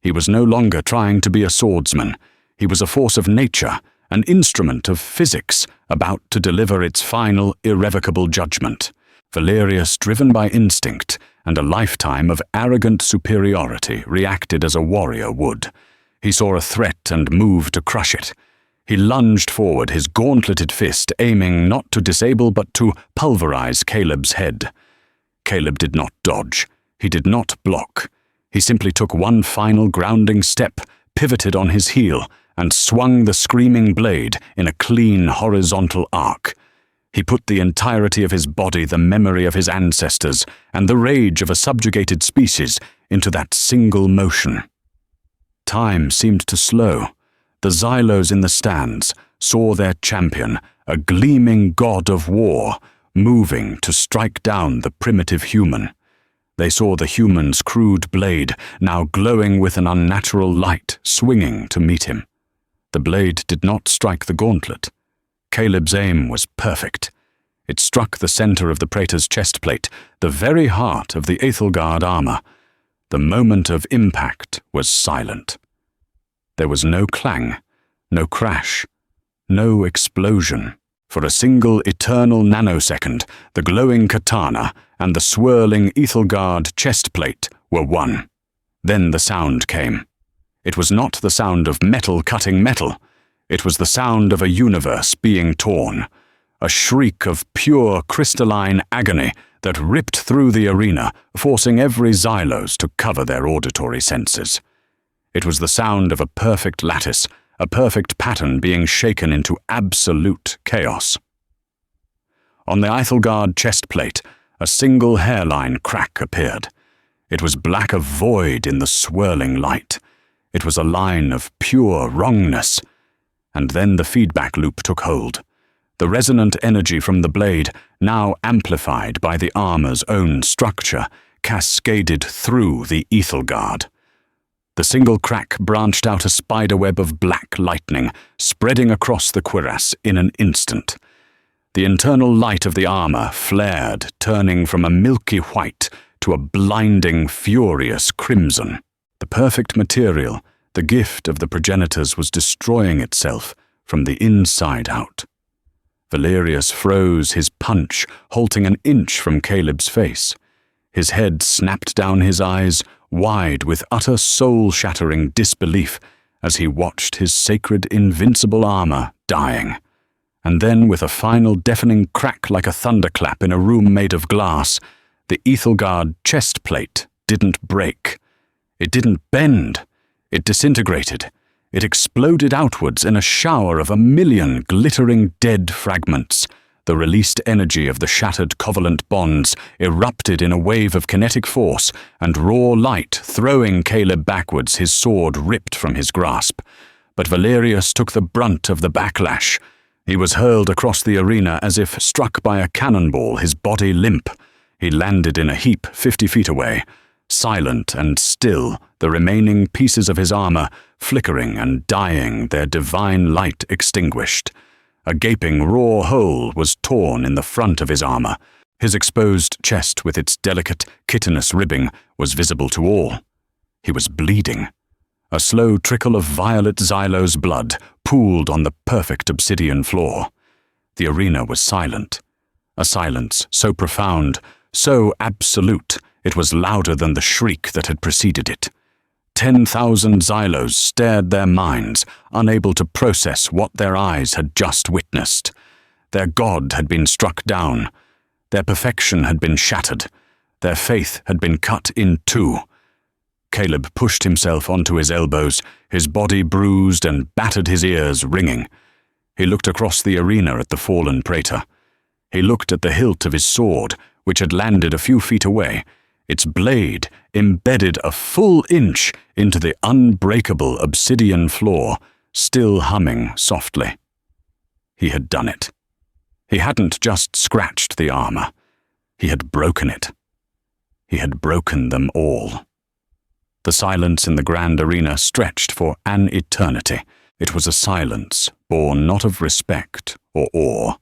He was no longer trying to be a swordsman. He was a force of nature, an instrument of physics, about to deliver its final, irrevocable judgment. Valerius, driven by instinct and a lifetime of arrogant superiority, reacted as a warrior would. He saw a threat and moved to crush it. He lunged forward, his gauntleted fist aiming not to disable but to pulverize Caleb's head. Caleb did not dodge. He did not block. He simply took one final grounding step, pivoted on his heel, and swung the screaming blade in a clean horizontal arc. He put the entirety of his body, the memory of his ancestors, and the rage of a subjugated species into that single motion. Time seemed to slow. The Xylos in the stands saw their champion, a gleaming god of war, moving to strike down the primitive human. They saw the human's crude blade, now glowing with an unnatural light, swinging to meet him. The blade did not strike the gauntlet. Caleb's aim was perfect. It struck the center of the praetor's chest plate, the very heart of the Aethelgard armor. The moment of impact was silent. There was no clang, no crash, no explosion. For a single eternal nanosecond, the glowing katana and the swirling Aethelgard chest plate were one. Then the sound came. It was not the sound of metal cutting metal. It was the sound of a universe being torn, a shriek of pure crystalline agony that ripped through the arena, forcing every Xylos to cover their auditory senses. It was the sound of a perfect lattice, a perfect pattern being shaken into absolute chaos. On the Aethelgard chest plate, a single hairline crack appeared. It was black of void in the swirling light. It was a line of pure wrongness. And then the feedback loop took hold. The resonant energy from the blade, now amplified by the armor's own structure, cascaded through the Aethelgard. The single crack branched out a spiderweb of black lightning, spreading across the cuirass in an instant. The internal light of the armor flared, turning from a milky white to a blinding, furious crimson. The perfect material, the gift of the progenitors, was destroying itself from the inside out. Valerius froze, his punch halting an inch from Caleb's face. His head snapped down, his eyes wide with utter soul-shattering disbelief as he watched his sacred invincible armor dying. And then, with a final deafening crack like a thunderclap in a room made of glass, the Aethelgard chest plate didn't break. It didn't bend. It disintegrated. It exploded outwards in a shower of 1,000,000 glittering dead fragments. The released energy of the shattered covalent bonds erupted in a wave of kinetic force and raw light, throwing Caleb backwards, his sword ripped from his grasp. But Valerius took the brunt of the backlash. He was hurled across the arena as if struck by a cannonball, his body limp. He landed in a heap 50 feet away, silent and still, the remaining pieces of his armor flickering and dying, their divine light extinguished. A gaping raw hole was torn in the front of his armor. His exposed chest with its delicate chitinous ribbing was visible to all. He was bleeding. A slow trickle of violet Xylo's blood pooled on the perfect obsidian floor. The arena was silent. A silence so profound, so absolute, it was louder than the shriek that had preceded it. 10,000 Xylos stared their minds, unable to process what their eyes had just witnessed. Their god had been struck down. Their perfection had been shattered. Their faith had been cut in two. Caleb pushed himself onto his elbows, his body bruised and battered, his ears ringing. He looked across the arena at the fallen praetor. He looked at the hilt of his sword, which had landed a few feet away, its blade embedded a full inch into the unbreakable obsidian floor, still humming softly. He had done it. He hadn't just scratched the armor. He had broken it. He had broken them all. The silence in the grand arena stretched for an eternity. It was a silence born not of respect or awe,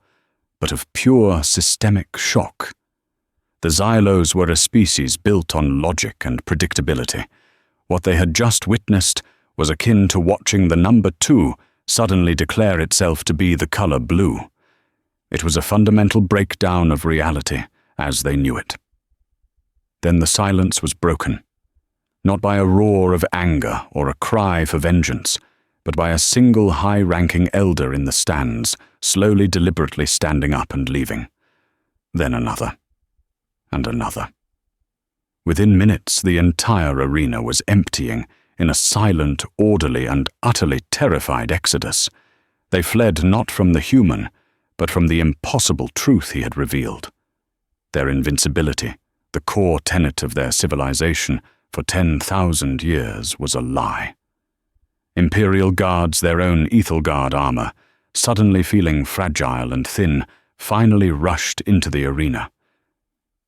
but of pure systemic shock. The Xylos were a species built on logic and predictability. What they had just witnessed was akin to watching the number 2 suddenly declare itself to be the color blue. It was a fundamental breakdown of reality as they knew it. Then the silence was broken, not by a roar of anger or a cry for vengeance, but by a single high-ranking elder in the stands, slowly, deliberately standing up and leaving. Then another. And another. Within minutes, the entire arena was emptying in a silent, orderly, and utterly terrified exodus. They fled not from the human, but from the impossible truth he had revealed. Their invincibility, the core tenet of their civilization for 10,000 years, was a lie. Imperial guards, their own Ethelgard armor, suddenly feeling fragile and thin, finally rushed into the arena.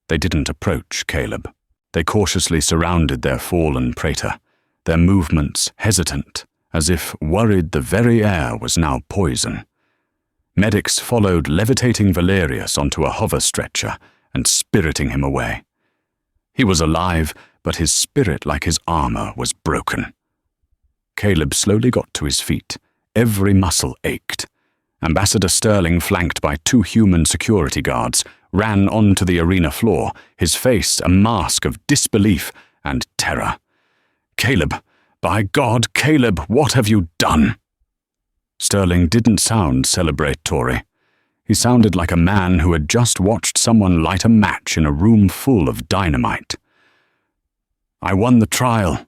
They didn't approach Caleb. They cautiously surrounded their fallen praetor, their movements hesitant, as if worried the very air was now poison. Medics followed levitating Valerius onto a hover stretcher and spiriting him away. He was alive, but his spirit, like his armor, was broken. Caleb slowly got to his feet. Every muscle ached. Ambassador Sterling, flanked by 2 human security guards, ran onto the arena floor, his face a mask of disbelief and terror. "Caleb! By God, Caleb, what have you done?" Sterling didn't sound celebratory. He sounded like a man who had just watched someone light a match in a room full of dynamite. "I won the trial,"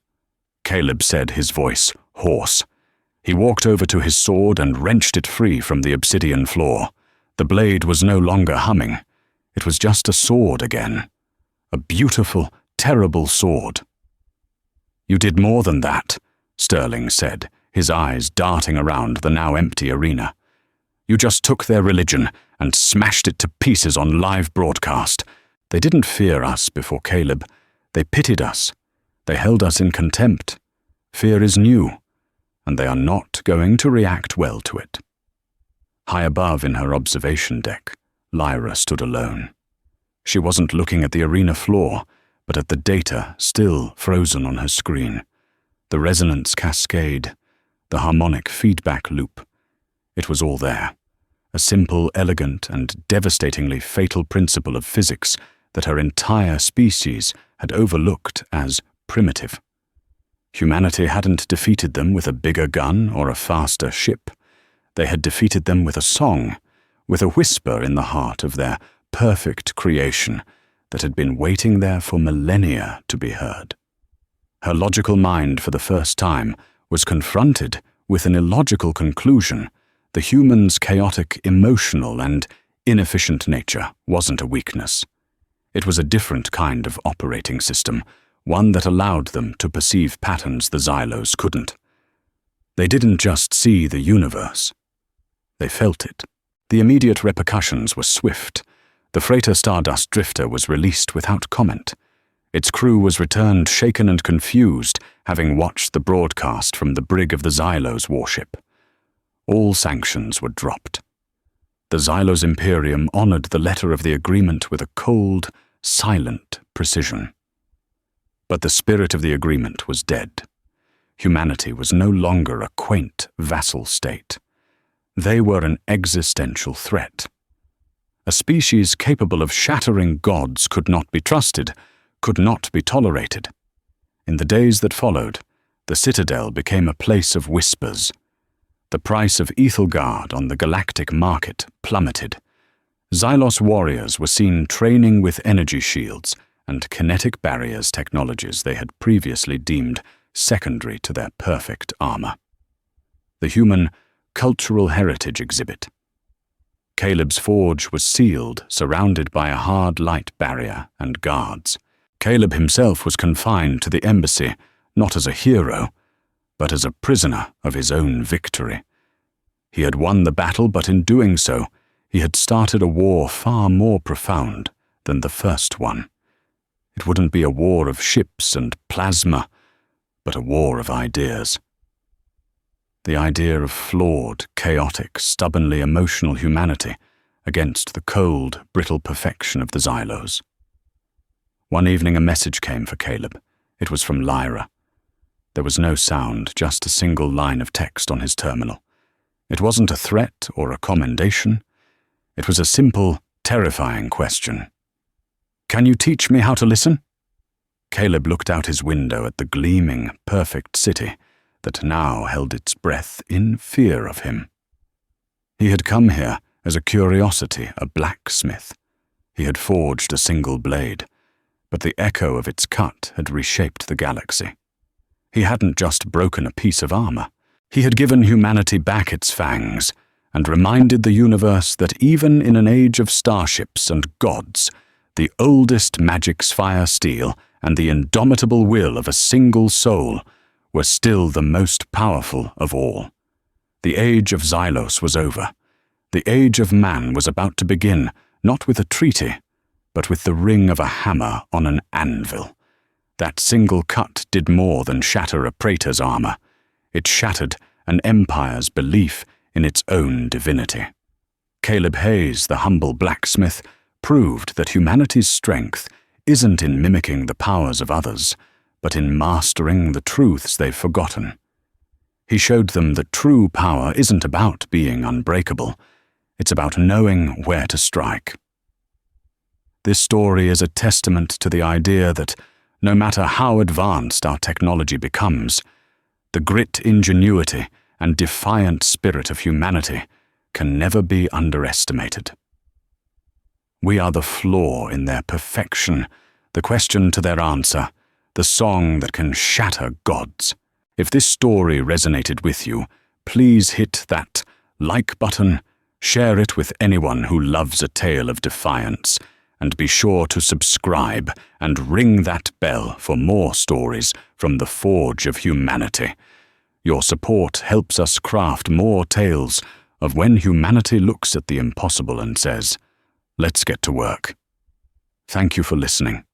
Caleb said, his voice hoarse. He walked over to his sword and wrenched it free from the obsidian floor. The blade was no longer humming. It was just a sword again. A beautiful, terrible sword. "You did more than that," Sterling said, his eyes darting around the now empty arena. "You just took their religion and smashed it to pieces on live broadcast. They didn't fear us before Caleb. They pitied us. They held us in contempt. Fear is new, and they are not going to react well to it." High above in her observation deck, Lyra stood alone. She wasn't looking at the arena floor, but at the data still frozen on her screen. The resonance cascade, the harmonic feedback loop. It was all there. A simple, elegant, and devastatingly fatal principle of physics that her entire species had overlooked as primitive. Humanity hadn't defeated them with a bigger gun or a faster ship. They had defeated them with a song, with a whisper in the heart of their perfect creation that had been waiting there for millennia to be heard. Her logical mind, for the first time, was confronted with an illogical conclusion. The humans' chaotic, emotional, and inefficient nature wasn't a weakness. It was a different kind of operating system, one that allowed them to perceive patterns the Xylos couldn't. They didn't just see the universe. They felt it. The immediate repercussions were swift. The freighter Stardust Drifter was released without comment. Its crew was returned shaken and confused, having watched the broadcast from the brig of the Xylos warship. All sanctions were dropped. The Xylos Imperium honored the letter of the agreement with a cold, silent precision. But the spirit of the agreement was dead. Humanity was no longer a quaint vassal state. They were an existential threat. A species capable of shattering gods could not be trusted, could not be tolerated. In the days that followed, the Citadel became a place of whispers. The price of Ethelgard on the galactic market plummeted. Xylos warriors were seen training with energy shields and kinetic barriers technologies they had previously deemed secondary to their perfect armor. The human cultural heritage exhibit. Caleb's forge was sealed, surrounded by a hard light barrier and guards. Caleb himself was confined to the embassy, not as a hero, but as a prisoner of his own victory. He had won the battle, but in doing so, he had started a war far more profound than the first one. It wouldn't be a war of ships and plasma, but a war of ideas. The idea of flawed, chaotic, stubbornly emotional humanity against the cold, brittle perfection of the Xylos. One evening a message came for Caleb. It was from Lyra. There was no sound, just a single line of text on his terminal. It wasn't a threat or a commendation. It was a simple, terrifying question. "Can you teach me how to listen?" Caleb looked out his window at the gleaming, perfect city that now held its breath in fear of him. He had come here as a curiosity, a blacksmith. He had forged a single blade, but the echo of its cut had reshaped the galaxy. He hadn't just broken a piece of armor. He had given humanity back its fangs and reminded the universe that even in an age of starships and gods, the oldest magic's fire steel and the indomitable will of a single soul were still the most powerful of all. The age of Xylos was over. The age of man was about to begin, not with a treaty, but with the ring of a hammer on an anvil. That single cut did more than shatter a praetor's armor. It shattered an empire's belief in its own divinity. Caleb Hayes, the humble blacksmith, proved that humanity's strength isn't in mimicking the powers of others, but in mastering the truths they've forgotten. He showed them that true power isn't about being unbreakable. It's about knowing where to strike. This story is a testament to the idea that no matter how advanced our technology becomes, the grit, ingenuity, and defiant spirit of humanity can never be underestimated. We are the flaw in their perfection, the question to their answer, the song that can shatter gods. If this story resonated with you, please hit that like button, share it with anyone who loves a tale of defiance, and be sure to subscribe and ring that bell for more stories from the Forge of Humanity. Your support helps us craft more tales of when humanity looks at the impossible and says, "Let's get to work." Thank you for listening.